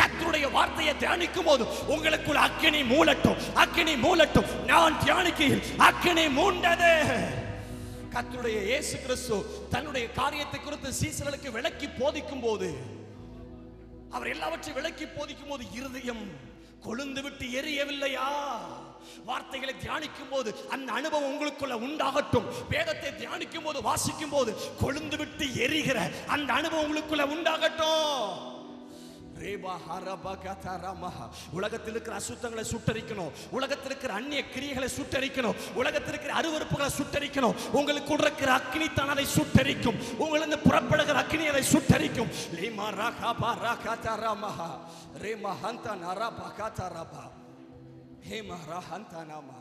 கர்த்தருடைய வார்த்தையை தியானிக்கும் போது உங்களுக்குள் அக்கினி மூலட்டும், அக்கினி மூலட்டும். நான் தியானிக்கையில் அக்கினி மூண்டது. கர்த்தருடைய இயேசு கிறிஸ்து தன்னுடைய காரியத்தை குறித்து சீசர்களுக்கு விளக்கி போதிக்கும் போது, அவர் எல்லாவற்றையும் விளக்கி போதிக்கும் போது இருதயம் கொழுந்து விட்டு எரியவில்லையா? வார்த்தைகளை தியானிக்கும் போது அந்த அனுபவம் உங்களுக்குள்ள உண்டாகட்டும். வேதத்தை தியானிக்கும் போது, வாசிக்கும் போது கொழுந்து விட்டு எரிகிற அந்த அனுபவம் உங்களுக்குள்ள உண்டாகட்டும். உலகத்தில் இருக்கிற அசுத்தங்களை சுட்டரிக்கணும், உலகத்தில் இருக்கிற அந்நிய கிரியைகளை சுட்டரிக்கணும், உலகத்தில் இருக்கிற அருவருப்புகளை சுட்டரிக்கணும். உங்களுக்கு இருக்கிற அக்னி தான் அதை சுட்டரிக்கும், உங்களுக்கு புறப்படுகிற அக்னி அதை சுட்டரிக்கும். லீமா ராகா ராகா ராமஹா ரேமா ஹந்தா நாரா பாகாதா ராபா ஹேமா ராஹந்தா நாமா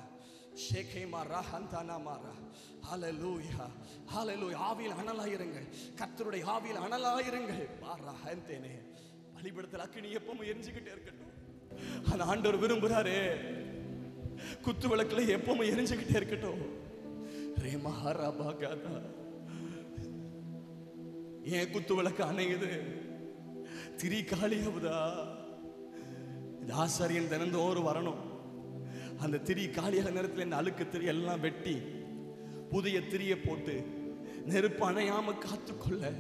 ஷேகேமா ராஹந்தா நாமாரா. ஹல்லேலூயா, ஹல்லேலூயா. ஆவியில் அனலாயிருங்கள், கர்த்தருடைய ஆவியில் அனலாயிருங்கள். பாராஹந்தேனே. பலிபீடத்தில் அக்கினி எப்பவும் எரிஞ்சுக்கிட்டே இருக்கட்டும். அந்த ஆண்டவர் விரும்புறாரு, குத்து விளக்குல எப்பவும் எரிஞ்சுக்கிட்டே இருக்கட்டும். ஏன் குத்து விளக்கு அணையுது? திரி காலியாகுதா? ஆசாரியன் தினந்தோறும் வரணும். அந்த திரி காலியாக நேரத்தில் இந்த அழுக்கு திரி எல்லாம் வெட்டி புதிய திரியை போட்டு நெருப்பு அணையாம காத்துக்கொள்ள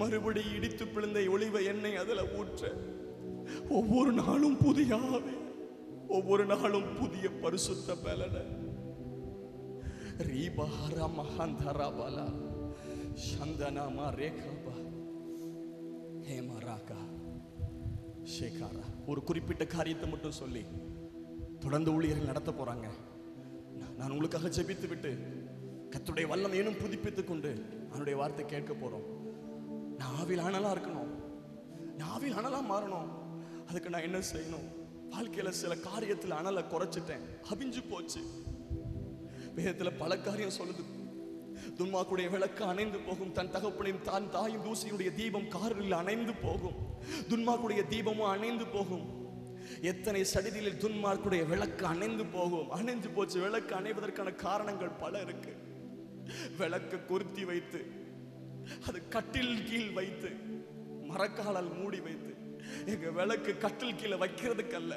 மறுபடி இடித்து பிளந்த ஒளிவ எண்ணெய் அதுல ஊற்ற ஒவ்வொரு நாளும் புதிய ஆவி, ஒவ்வொரு நாளும் புதிய பரிசுத்த பலன. ரீபஹரா மஹந்தரபலா சந்தனாமா ரேகாபா ஹேமராகா ஷேகாரா. ஒரு குறிப்பிட்ட காரியத்தை மட்டும் சொல்லி தொடர்ந்து ஊழியர்கள் நடத்த போறாங்க. நான் உங்களுக்காக ஜெபித்து விட்டு கர்த்தருடைய வல்லமையும் புதுப்பித்துக் கொண்டு அவனுடைய வார்த்தை கேட்க போறோம். நான் ஆவியில் அனலா இருக்கணும், நான் ஆவியில் அனலா மாறணும். அதுக்கு நான் என்ன செய்யணும்? வாழ்க்கையில சில காரியத்தில் அனலை குறைச்சிட்டேன், அவிஞ்சு போச்சு. வேதத்துல பல காரியம் சொல்லுது. துன்மார்க்குடைய விளக்கு அணைந்து போகும், தன் தகப்பனின் தான் தாயும் தூசியுடைய தீபம் காரில் அணைந்து போகும், துன்மார்க்குடைய தீபமும் அணைந்து போகும். எத்தனை சடிதியில் துன்மார்க்குடைய விளக்கு அணைந்து போகும். அணைந்து போச்சு. விளக்கு அணைவதற்கான காரணங்கள் பல இருக்கு. விளக்கு கொருத்தி வைத்து, அது கட்டில் கீழ் வைத்து, மரக்காலால் மூடி வைத்து. எங்க விளக்கு கட்டில் கீழே வைக்கிறதுக்கல்ல,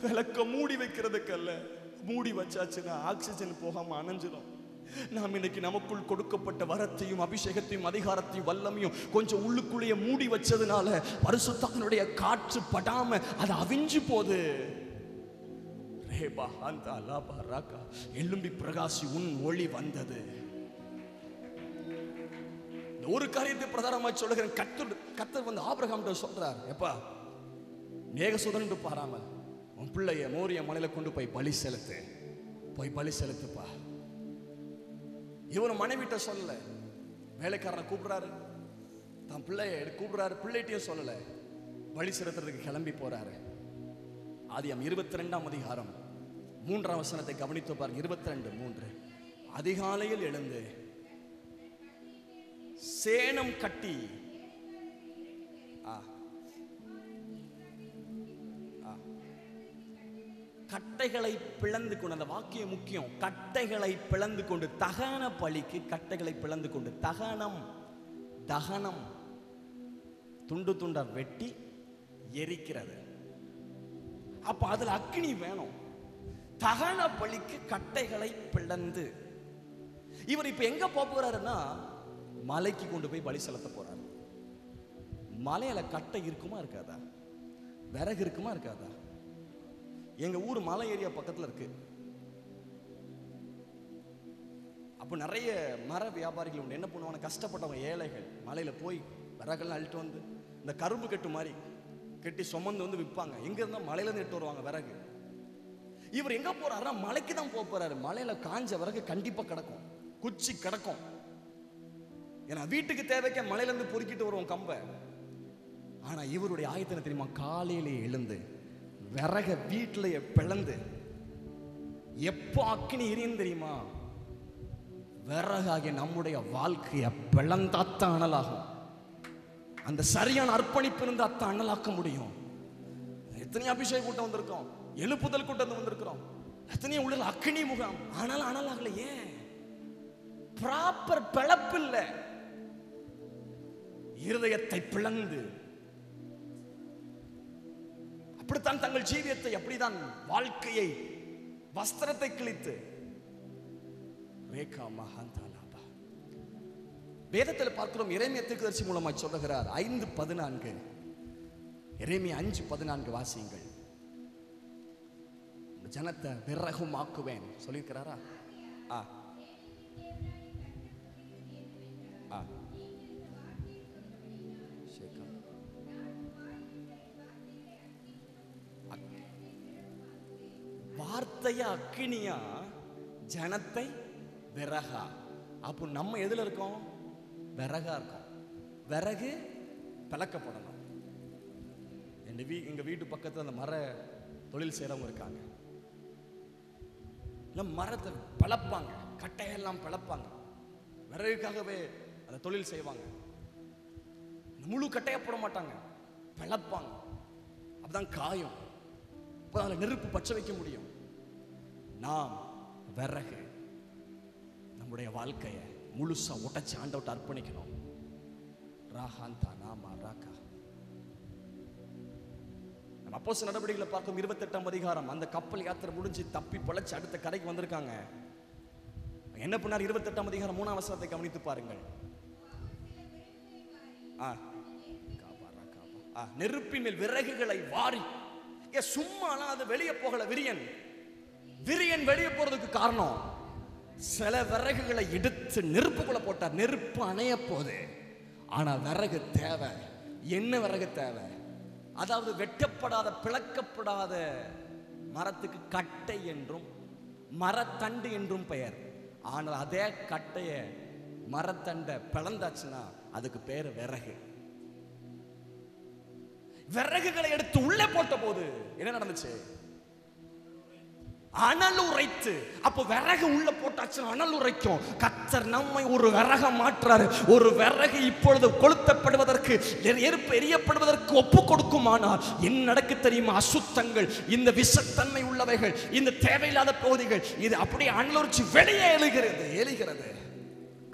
விளக்க மூடி வைக்கிறதுக்கல்ல. மூடி வச்சாச்சுன்னா ஆக்சிஜன் போகாம அணைஞ்சிடும். நாம் இன்னைக்கு நமக்குள் கொடுக்கப்பட்ட வரத்தையும் அபிஷேகத்தையும் அதிகாரத்தையும் வல்லமையும் கொஞ்சம் உள்ளுக்குள்ளேயே மூடி வச்சதுனால பரிசுத்தாவினுடைய காற்று படாம அது அவிஞ்சு போகுது. எழும்பி பிரகாசி, உன் ஒளி வந்தது. ஒரு காரியத்தை பிரதானமாக சொல்லுகிறேன். கர்த்தர் வந்து ஆபிரகாம் சொல்றார், எப்பா மேகசூதன் பாராம உன் பிள்ளைய மோரிய மலையில கொண்டு போய் பலி செலுத்து, போய் பலி செலுத்துப்பா. இவரு மனைவிட்ட சொல்லல, வேலைக்காரனை கூப்பிடுறாரு, தான் பிள்ளைய கூப்பிடுறாரு, பிள்ளைகிட்டயும் சொல்லல, பலி செலுத்துறதுக்கு கிளம்பி போறாரு. ஆதியாகமம் 22ஆம் அதிகாரம் 3ஆம் வசனத்தை கவனித்து பாருங்க. 22:3. அதிகாலையில் எழுந்து சேணம் கட்டி கட்டைகளை பிளந்து கொண்டு, அந்த வாக்கியம் முக்கியம், கட்டைகளை பிளந்து கொண்டு, தகன பலிக்கு கட்டைகளை பிளந்து கொண்டு, தகனம் துண்டு துண்டா வெட்டி எரிக்கிறது. அப்ப அதுல அக்னி வேணும். தகன பலிக்கு கட்டைகளை பிளந்து, இவர் இப்ப எங்க போறாருன்னா மலைக்கு கொண்டு போய் பலி செலுத்த போறாரு. மலையில கட்டை இருக்குமா இருக்காதா? விறகு இருக்குமா இருக்காதா? எங்க ஊர் மலை ஏரியா பக்கத்துல இருக்கு. அப்ப நிறைய மர வியாபாரிகள் உண்டு. என்ன பண்ணுவாங்க, கஷ்டப்பட்டவங்க ஏழைகள் மலையில போய் விறகெல்லாம் அள்ளிட்டு வந்து இந்த கரும்பு கட்டு மாதிரி கட்டி சுமந்து வந்து விற்பாங்க. எங்க இருந்தா மலையில இருந்து எடுத்து வருவாங்க விறகு. இவர் எங்க போறாருன்னா மலைக்கு தான் போறாரு. மலையில காஞ்ச விறகு கண்டிப்பா கிடக்கும், குச்சி கிடக்கும். ஏன்னா வீட்டுக்கு தேவைக்க மலையில இருந்து பொறுக்கிட்டு வருவோம் கம்ப. ஆனா இவருடைய ஆயத்தனை தெரியுமா, காலையிலே எழுந்து விறக வீட்டிலேயே பிளந்து, எப்போ அக்னி எரியும் தெரியுமா, விறகாகிய நம்முடைய வாழ்க்கையை பிளந்தாத்தான் அனலாகும். அந்த சரியான அர்ப்பணிப்பு இருந்து அத்தான் அனலாக்க முடியும். எத்தனை அபிஷேக கூட்டம் வந்திருக்கோம், எழுப்புதல் கூட்டம் வந்திருக்கிறோம், எத்தனையோ உள்ள அக்னி முகாம், ஆனாலும் அனலாகல. ஏன்? ப்ராப்பர் பிளப்பு இல்லை. இருதயத்தை பிளந்து, அப்படித்தான் தங்கள் ஜீவியத்தை, அப்படிதான் வாழ்க்கையை, வஸ்திரத்தை கிழித்து. வேதத்தில் பார்க்கிறோம். எரேமியா தீர்க்கதரிசி மூலமா சொல்லுகிறார். 5:14. எரேமியா 5:14 வாசியுங்கள். ஜனத்தை விறகுமாக்குவேன் சொல்லியிருக்கிறாரா? வார்த்தைய அக்கினியா, ஜனத்தை விறகா. அப்போ நம்ம எதுல இருக்கோம்? விறகா இருக்கோம். விறகு பிளக்கப்படணும். எங்க வீட்டு பக்கத்துல அந்த மர தொழில் செய்யறவங்க இருக்காங்க. மரத்தை பிளப்பாங்க, கட்டையெல்லாம் பிளப்பாங்க, விறகுக்காகவே அந்த தொழில் செய்வாங்க. முழு கட்டைய போட மாட்டாங்க, பிளப்பாங்க. அப்பதான் காயம், அப்பதான் நெருப்பு பச்சை வைக்க முடியும். நாம் விறகு, நம்முடைய வாழ்க்கையை முழுசா உடைச்சு ஆண்டவர்ட்ட அர்ப்பணிக்கணும். ராகாந்தா நாமா ராகா. நம்ம அப்போஸ்தலர் நடவடிக்கைகளை பார்க்கும் 28ஆம் அதிகாரம். அந்த கப்பல் யாத்திரை முடிஞ்சு தப்பி பொழைச்சு அடுத்த கரைக்கு வந்திருக்காங்க. என்ன பண்ணார்? 28ஆம் அதிகாரம் 3ஆம் வசனத்தை கவனித்து பாருங்கள். நெருப்பின் மேல் விறகுகளை வாரி, சும்மாலாம் அது வெளியே போகல. விரியன் வெளியே போறதுக்கு காரணம், சில விறகுகளை எடுத்து நெருப்புக்குள்ள போட்டார். நெருப்பு அணைய போது, ஆனா விறகு தேவை. என்ன விறகு தேவை? அதாவது வெட்டப்படாத, பிளக்கப்படாத மரத்துக்கு கட்டை என்றும் மரத்தண்டு என்றும் பெயர். ஆனால் அதே கட்டைய மரத்தண்டை பிளந்தாச்சுன்னா அதுக்கு பேரு விறகு. விறகுகளை எடுத்து உள்ளே போட்ட போது என்ன நடந்துச்சு? அனல் உரைத்து. அப்போ விறகு உள்ள போட்டாச்சு அனல் உரைக்கும். கர்த்தர் நம்மை ஒரு விறக மாற்றாரு. ஒரு விறகு இப்பொழுது கொளுத்தப்படுவதற்கு, எரியப்படுவதற்கு ஒப்பு கொடுக்குமானால் என்ன நடக்கு தெரியுமா? அசுத்தங்கள், இந்த விஷத்தன்மை உள்ளவைகள், இந்த தேவையில்லாத பகுதிகள், இது அப்படியே அனலுரிச்சு வெளியே எழுகிறது.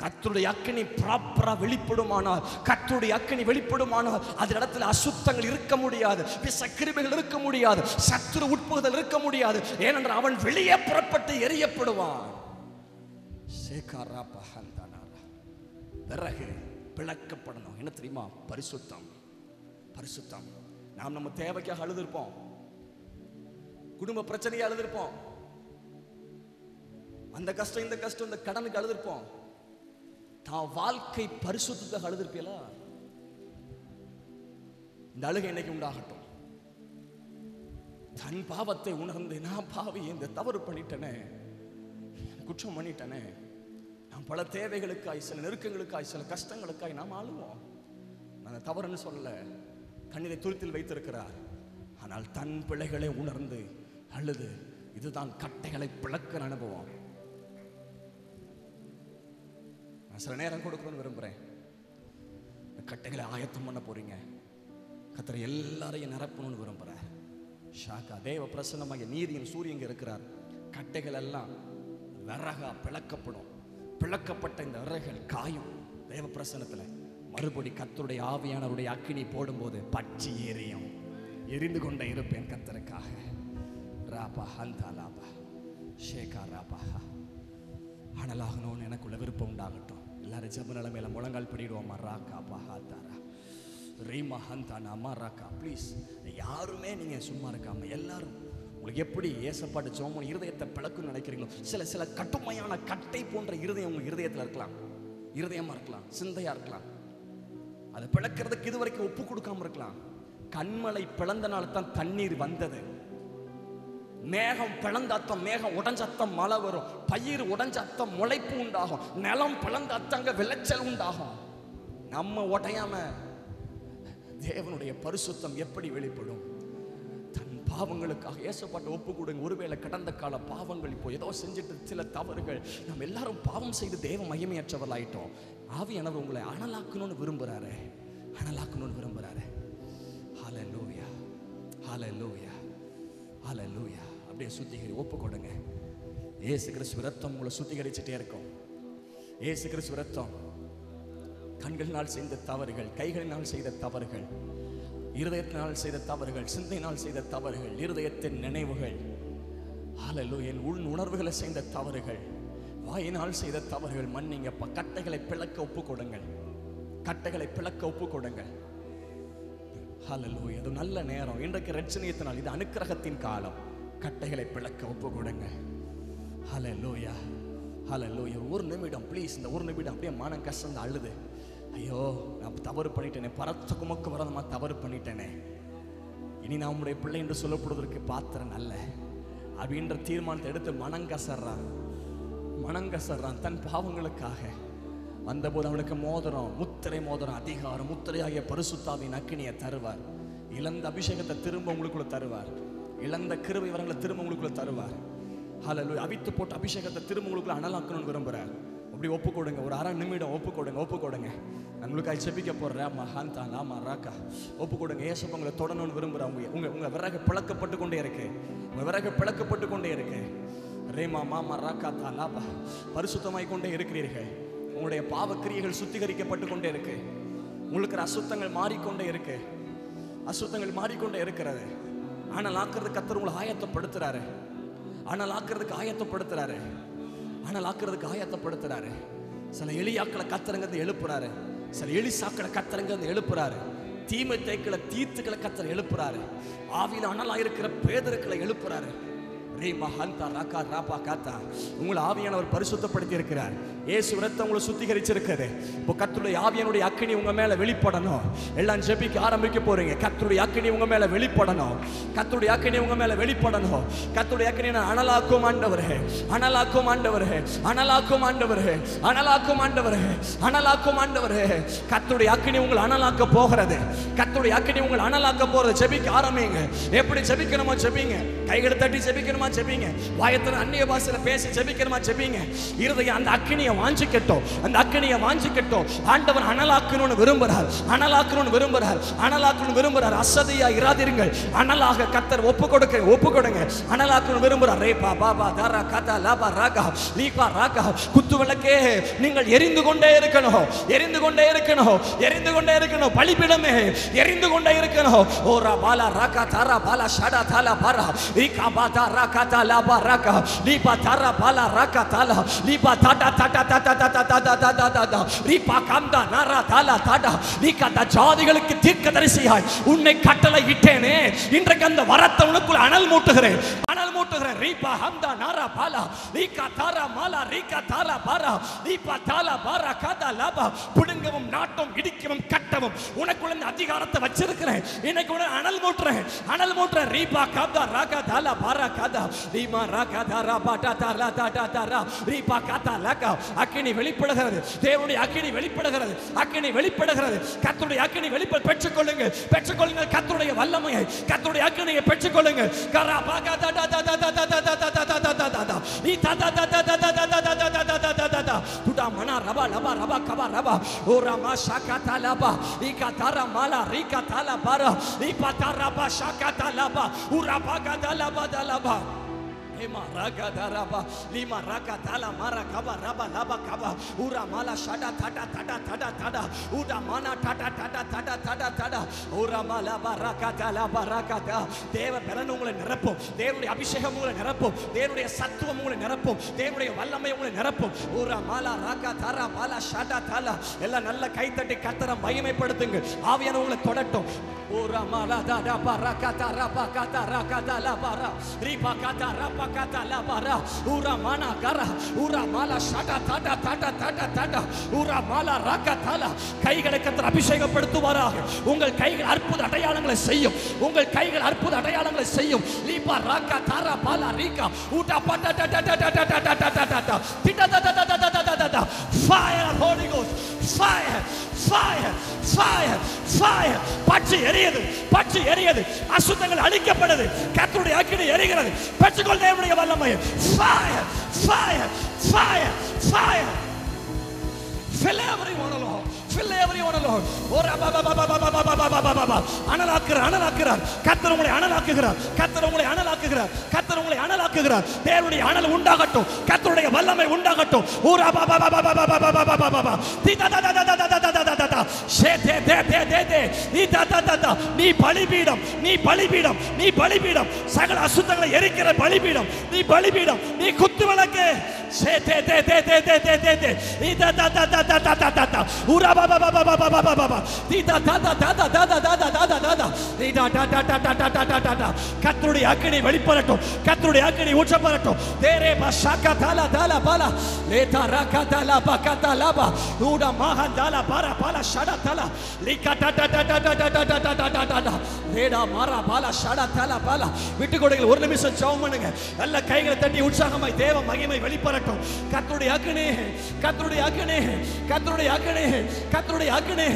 கர்த்தருடைய அக்கினி ப்ராப்பரா வெளிப்படுமானால், கர்த்தருடைய அக்கினி வெளிப்படுமானால் அந்த இடத்துல அசுத்தங்கள் இருக்க முடியாது, விஷக்கிருமிகள் இருக்க முடியாது, சத்துரு உட்புகுதல் இருக்க முடியாது. ஏனென்றால் அவன் வெளியே புறப்பட்டு எரியப்படுவான். பிறகு பிளக்கப்படணும். என்ன தெரியுமா? பரிசுத்தம். பரிசுத்தம். நாம் நம்ம தேவைக்காக அழுதிருப்போம், குடும்ப பிரச்சனையை அழுதிருப்போம், அந்த கஷ்டம் இந்த கஷ்டம், இந்த கடனுக்கு அழுதிருப்போம். தான் வாழ்க்கை பரிசுத்தத்துக்கு அழுதிருப்பீங்களா? இந்த அழுகை இன்னைக்கு உண்டாகட்டும். தன் பாவத்தை உணர்ந்து, நான் பாவி, இந்த தவறு பண்ணிட்டேனே, குற்றம் பண்ணிட்டேனே, நான் பல தேவைகளுக்காய், சில நெருக்கங்களுக்காய், சில கஷ்டங்களுக்காய் நாம் அழுவோம். நான் தவறுன்னு சொல்ல, கண்ணீரை துருத்தில் வைத்திருக்கிறார். ஆனால் தன் பிழைகளை உணர்ந்து அழுது, இதுதான் கட்டைகளை பிளக்கிற அனுபவம். நான் சில நேரம் கொடுக்கணும்னு விரும்புகிறேன். இந்த கட்டைகளை ஆயத்தம் பண்ண போறீங்க. கர்த்தர் எல்லாரையும் நிரப்பணும்னு விரும்புகிறேன். ஷாக்கா தேவ பிரசன்னமாக நீதியின் சூரியன் இருக்கிறார். கட்டைகள் எல்லாம் விறகா பிளக்கப்படும். பிளக்கப்பட்ட இந்த விறகுகள் காயும் தேவ பிரசன்னத்தில். மறுபடி கர்த்தருடைய ஆவியானவருடைய அக்கினி போடும்போது பற்றி எரிந்து கொண்டே இருப்பேன் கர்த்தருக்காக. ராபா ஹந்தா லாபா ஷேகா ராபா. அனலாகணும்னு எனக்குள்ள விருப்பம் உண்டாகட்டும். எல்லாரும் ஜெப நிலைமையில முழங்கால் படிடுவோமா? ராக்கா பஹாதாரா ரீமா ஹந்தானா மாராக்கா. ப்ளீஸ் யாருமே நீங்க சும்மா இருக்காம எல்லாரும் உங்களுக்கு எப்படி ஏசப்பாட்டு ஜோமன் இருதயத்தை பிளக்குன்னு நினைக்கிறீங்களோ, சில கட்டுமையான கட்டை போன்ற இருதயம் உங்க இருதயத்தில் இருக்கலாம், இருதயமா இருக்கலாம், சிந்தையா இருக்கலாம். அதை பிளக்கிறதுக்கு இதுவரைக்கும் ஒப்பு கொடுக்காம இருக்கலாம். கண்மலை பிளந்தனால தான் தண்ணீர் வந்தது. மேகம் பிளந்தாத்தம், மேகம் உடஞ்சத்தம் மழை வரும். பயிர் உடஞ்சத்தம் முளைப்பு உண்டாகும். நிலம் பிளந்தாத்தங்க விளைச்சல் உண்டாகும். நம்ம உடையாம தேவனுடைய பரிசுத்தம் எப்படி வெளிப்படும்? தன் பாவங்களுக்காக ஏசப்பாட்டு ஒப்பு கொடுங்க. ஒருவேளை கடந்த கால பாவங்கள், இப்போ ஏதோ செஞ்சுட்டு சில தவறுகள், நம்ம எல்லாரும் பாவம் செய்து தேவ மகிமையற்றவர்களாயிட்டோம். ஆவியானவர் உங்களை அனலாக்கணும்னு விரும்புறாரு, அனலாக்கணும்னு விரும்புறாரு. ஹல்லேலூயா, ஹல்லேலூயா, ஹல்லேலூயா. அப்படியே சுத்திகரி ஒப்பு கொடுங்க. இயேசு கிறிஸ்து ரத்தம் உங்களை சுத்திகரிச்சுட்டே இருக்கும். இயேசு கிறிஸ்து ரத்தம் கண்களினால் செய்த தவறுகள், கைகளினால் செய்த தவறுகள், இருதயத்தினால் செய்த தவறுகள், சிந்தையினால் செய்த தவறுகள், இருதயத்தின் நினைவுகள், ஹல்லேலூயா, என் உள் உணர்வுகளை செய்த தவறுகள், வாயினால் செய்த தவறுகள் மன்னிங்க. கட்டைகளை பிளக்க ஒப்பு கொடுங்கள். கட்டைகளை பிளக்க ஒப்பு கொடுங்கள். ஹல்லேலூயா. இது நல்ல நேரம். இன்றைக்கு ரட்சணியத்தினால் இது அனுக்கிரகத்தின் காலம். கட்டைகளை பிளக்க ஒப்பு கொடுங்க. ஹல்லேலூயா, ஹல்லேலூயா. ஒரு நிமிடம் ப்ளீஸ், இந்த ஒரு நிமிடம் அப்படியே மனம் கசந்து அழுது, ஐயோ நான் தவறு பண்ணிட்டேனே, பரத்த குமக்கு வரதமா தவறு பண்ணிட்டேனே, இனி நான் உங்களுடைய பிள்ளை என்று சொல்லப்படுவதற்கு பாத்திரம் அல்ல அப்படின்ற தீர்மானத்தை எடுத்து மனங்கசர்றான் தன் பாவங்களுக்காக. வந்தபோது அவனுக்கு மோதிரம், முத்திரை மோதிரம், அதிகாரம், முத்திரையாகிய பரிசுத்தாவின் அக்கினியை தருவார். இழந்த அபிஷேகத்தை திரும்ப உங்களுக்குள்ள தருவார். இழந்த கிருபை வரங்களை திரும்ப உங்களுக்குள்ள தருவார். ஹல்லேலூயா. அவித்து போட்ட அபிஷேகத்தை திரும்ப உங்களுக்குள்ள அனலாக்கணும்னு விரும்புறார். அப்படி ஒப்பு கொடுங்க. ஒரு அரை நிமிடம் ஒப்பு கொடுங்க. நான் உங்களுக்காக செபிக்க போறேன். மகாந்தா நாமா ராக்கா. ஒப்பு கொடுங்க. ஏசப்பா உங்களை தொடணும்னு விரும்புறேன். உங்க விறகு பிளக்கப்பட்டு கொண்டே இருக்கு. உங்க விறகு பிளக்கப்பட்டு கொண்டே இருக்கு. ரேமா மாமா ராக்கா தா லாபா. பரிசுத்தமாய் கொண்டே இருக்கிறீர்கள். உங்களுடைய பாவ கிரியைகள் சுத்திகரிக்கப்பட்டு கொண்டே இருக்கு. உங்களுக்கு அசுத்தங்கள் மாறிக்கொண்டே இருக்கு. அசுத்தங்கள் மாறிக்கொண்டே இருக்கிறது. ஆனால் ஆக்கிறதுக்கு கர்த்தர் உங்களை ஆயத்தப்படுத்துறாரு. ஆனால் ஆக்கிறதுக்கு ஆயத்தப்படுத்துறாரு. சில எளியாக்களை கர்த்தர் எழுப்புறாரு. சில எலிசாக்களை கர்த்தர் எழுப்புறாரு. தீமை தேய்க்களை தீர்த்துக்களை கர்த்தர் எழுப்புறாரு. ஆவியில அனலா இருக்கிற பேதர்களை எழுப்புறாரு. உங்களை ஆவியானவர் பரிசுத்தப்படுத்தி இருக்கிறார். இயேசு ரத்தம் உங்களை சுத்திகரிச்சிருக்கிறது. இப்போ கர்த்தருடைய ஆவியானுடைய அக்கினி உங்க மேல வெளிப்படணும். எல்லாம் ஜெபிக்க ஆரம்பிக்க போறீங்க. கர்த்தருடைய அக்கினி உங்க மேல வெளிப்படணும். கர்த்தருடைய அக்கினி உங்க மேல வெளிப்படணும். கர்த்தருடைய அக்கினி அனலாக்கும் ஆண்டவரே, அனலாக்கும் ஆண்டவரே, அனலாக்கும் ஆண்டவரே, அனலாக்கும் ஆண்டவரே, அனலாக்கும் ஆண்டவரே. கர்த்தருடைய அக்கினி உங்களை அனலாக்க போகிறது. கர்த்தருடைய அக்கினி உங்களை அனலாக்க போறது. ஜெபிக்க ஆரம்பிங்க. எப்படி ஜெபிக்கணுமோ ஜெபிங்க. கைகளை தட்டி ஜெபிக்கணுமா ஜெபிங்க. வாயத்தின் அந்நிய பாஷையில பேசி ஜெபிக்கணுமா ஜெபிங்க. இருதயம் அந்த அக்கினியை வாஞ்சிக்கட்டும், அந்த அக்கினியை வாஞ்சிக்கட்டும். ஆண்டவர் அனலாக்கணும்னு விரும்புகிறார், அனலாக்கணும்னு விரும்புகிறார், அனலாக்கணும்னு விரும்புகிறார். அசதியா இராதீர்கள். அனலாக கர்த்தர் ஒப்பு கொடுங்க. அனலாக்கணும்னு விரும்புகிறார். ரேபா பாபா தாரா கதா லாபா ராகா லீபா ராகா. குத்து விளக்கே நீங்கள் எரிந்து கொண்டே இருக்கணும், எரிந்து கொண்டே இருக்கணும், எரிந்து கொண்டே இருக்கணும். பலிபீடமே எரிந்து கொண்டே இருக்கணும். ஓரா பாலா ராகா தாரா பாலா ஷடா தாலா பாரா ரீகா பாதா ராகா தாலா பாராகா லீபா தாரா பாலா ராகா தாலா லீபா தாடா தாடா தாடா தாடா தாடா தாடா ரீபா காம்தா நாரா தாலா தாடா ரீகா த ஜாதிகளுக்கு தீர்க்கதரிசியாய் உன்னை கட்டளை இட்டேனே. இன்றைக்கு அந்த வரத்தை உனக்குள் அனல் மூட்டுகிறேன், அனல் மூட்டுகிறேன். ரீபா ஹம்தா நாரா பாலா ரீகா தாரா மாலா ரீகா தாலா பாரா ரீபா தாலா பாரா காதா லாபா. புடுங்கவும் நாட்டும் இடிக்கவும் கட்டவும் உனக்குள்ள இந்த அதிகாரத்தை வச்சிருக்கிறேன். இன்னைக்கு உன்னை அனல் மூட்டுறேன், அனல் மூட்டுறேன். ரீபா காதா ராகா தாலா பாரா காதா ரீமா ராகா தாரா பாடா தாலா தாடா தாரா ரீபா காதா லாகா. அக்கினி வெளிப்படுகிறது, தேவனுடைய அக்கினி வெளிப்படுகிறது, அக்கினி வெளிப்படுகிறது. கர்த்தருடைய அக்கினி பெற்றுக்கொள்ளுங்கள், பெற்றுக்கொள்ளுங்கள். கர்த்தருடைய வல்லமையை, கர்த்தருடைய அக்கினியை பெற்றுக்கொள்ளுங்கள். கரா பாகா தாடா தாடா தாடா தாடா தாடா தாடா தாடா நீ தாடா தாடா தாடா தாடா தாடா தாடா தாடா துடா மனா ரபா லபா ரபா கபா ரபா ஓரா மா ஷாகா தாலாபா ஈகா தாரா மாலா ரீகா தாலா பாரா ஈபா தாரா பா ஷாகா தாலாபா உரா பாகா தாலாபா தாலாபா Ema raga daraba lima raga tala mara kaba raba laba kaba ura mala shada tada tada tada tada uda mana tada tada tada tada tada ura mala baraka tala baraka da. தேவ பலன் உங்களை நிரப்பும், தேவனுடைய அபிஷேகம் உங்களை நிரப்பும், தேவனுடைய சத்துவம் உங்களை நிரப்பும், தேவனுடைய வல்லமை உங்களை நிரப்பும். ura mala raga tara mala shada tala. எல்லாம் நல்ல கைத்தட்டி கர்த்தரை மகிமைப்படுத்துங்கள். ஆவியானவர் உங்களை தொடட்டும். ura mala da baraka tara bakata rakata la bara riba kata rapa kata la bara ura mana kara ura mala shada tada tada tada tada ura mala rakatala. கைகளை கர்த்தர் அபிஷேகப்படுத்துவாராக. உங்கள் கைகள் அற்புத அடையாளங்களை செய்யும், உங்கள் கைகள் அற்புத அடையாளங்களை செய்யும். லீபா ராகா தாரா பாலா ரீகா ஊட்டா பட்ட டட டட டட டட டட டிட டட டட டட டட. Fire Holy Ghost, fire fire fire fire. பற்றி எரியுது, பற்றி எரியுது. அசுத்தங்கள் அழிக்கப்படுது. கர்த்தருடைய அக்கினி எரிகிறது. பெற்றுக்கொள் தேவனுடைய வல்லமை. Fire fire fire fire. Fill everyone along, fill everyone along. Ora ba ba ba ba ba ba ba ba ba ba ba. அனலாக்குகிறார், அனலாக்குகிறார். கர்த்தர் உங்களை அனலாக்குகிறார், கர்த்தர் உங்களை அனலாக்குகிறார், கர்த்தர் உங்களை அனலாக்குகிறார். தேவனுடைய அனல் உண்டாகட்டும், கர்த்தருடைய வல்லமை உண்டாகட்டும். ora ba ba ba ba ba ba ba ba ba ba ba. The da da da da da da da da da da. she de de de de de. The da da da da. நீ பலிபீடம், நீ பலிபீடம், நீ பலிபீடம். சகல அசுத்தங்களை எரிக்கிற பலிபீடம், நீ பலிபீடம், நீ குத்துவிளக்கு. she de de de de de de de de. The da da da da da da da da. ura ba ba ba ba ba ba ba ba ba. The da da da da da da da da da da da da. The da da da da da da da da da. கர்த்தருடைய அக்கினி வெளிப்படட்டும், கர்த்தருடைய அக்கினி ஊற்றப்படட்டும். தேரே பஷாகா தாலா தாலா பாலா லேதா ராகா தாலா பகதா lava ஊடா மஹா தாலா பாரா பாலா ஷடா தாலா லிகா டா டா டா டா டா டா டா டா டா டா டா ரேடா மாரா பாலா ஷடா தாலா பாலா. விட்டு கொடுங்க, ஒரு நிமிஷம் ஜெபம் பண்ணுங்க. நல்ல கைகளை தட்டி உற்சாகமாய் தேவ மகிமை வெளிப்படட்டும். கர்த்தருடைய அக்கினி, கர்த்தருடைய அக்கினி, கர்த்தருடைய அக்கினி, கர்த்தருடைய அக்கினி.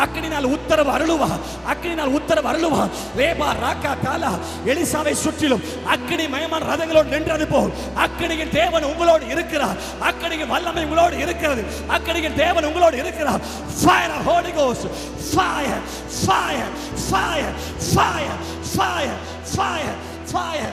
அக்கினினால் உத்தரவு அருளுவா, அக்கினினால் உத்தரவு அருளுவா. ரேபா ராகா தாலா. எலிசாவை சுற்றிலும் அக்கினி மயமான ரதங்களோடு நின்றது போல் அக்கினியின் தேவன் உங்களோடு இருக்கிறார், அக்கினியின் வல்லமை உங்களோடு இருக்கிறது, அக்கினியின் தேவன் உங்களோடு இருக்கிறார். Fire of Holy Ghost, fire fire fire fire fire fire fire.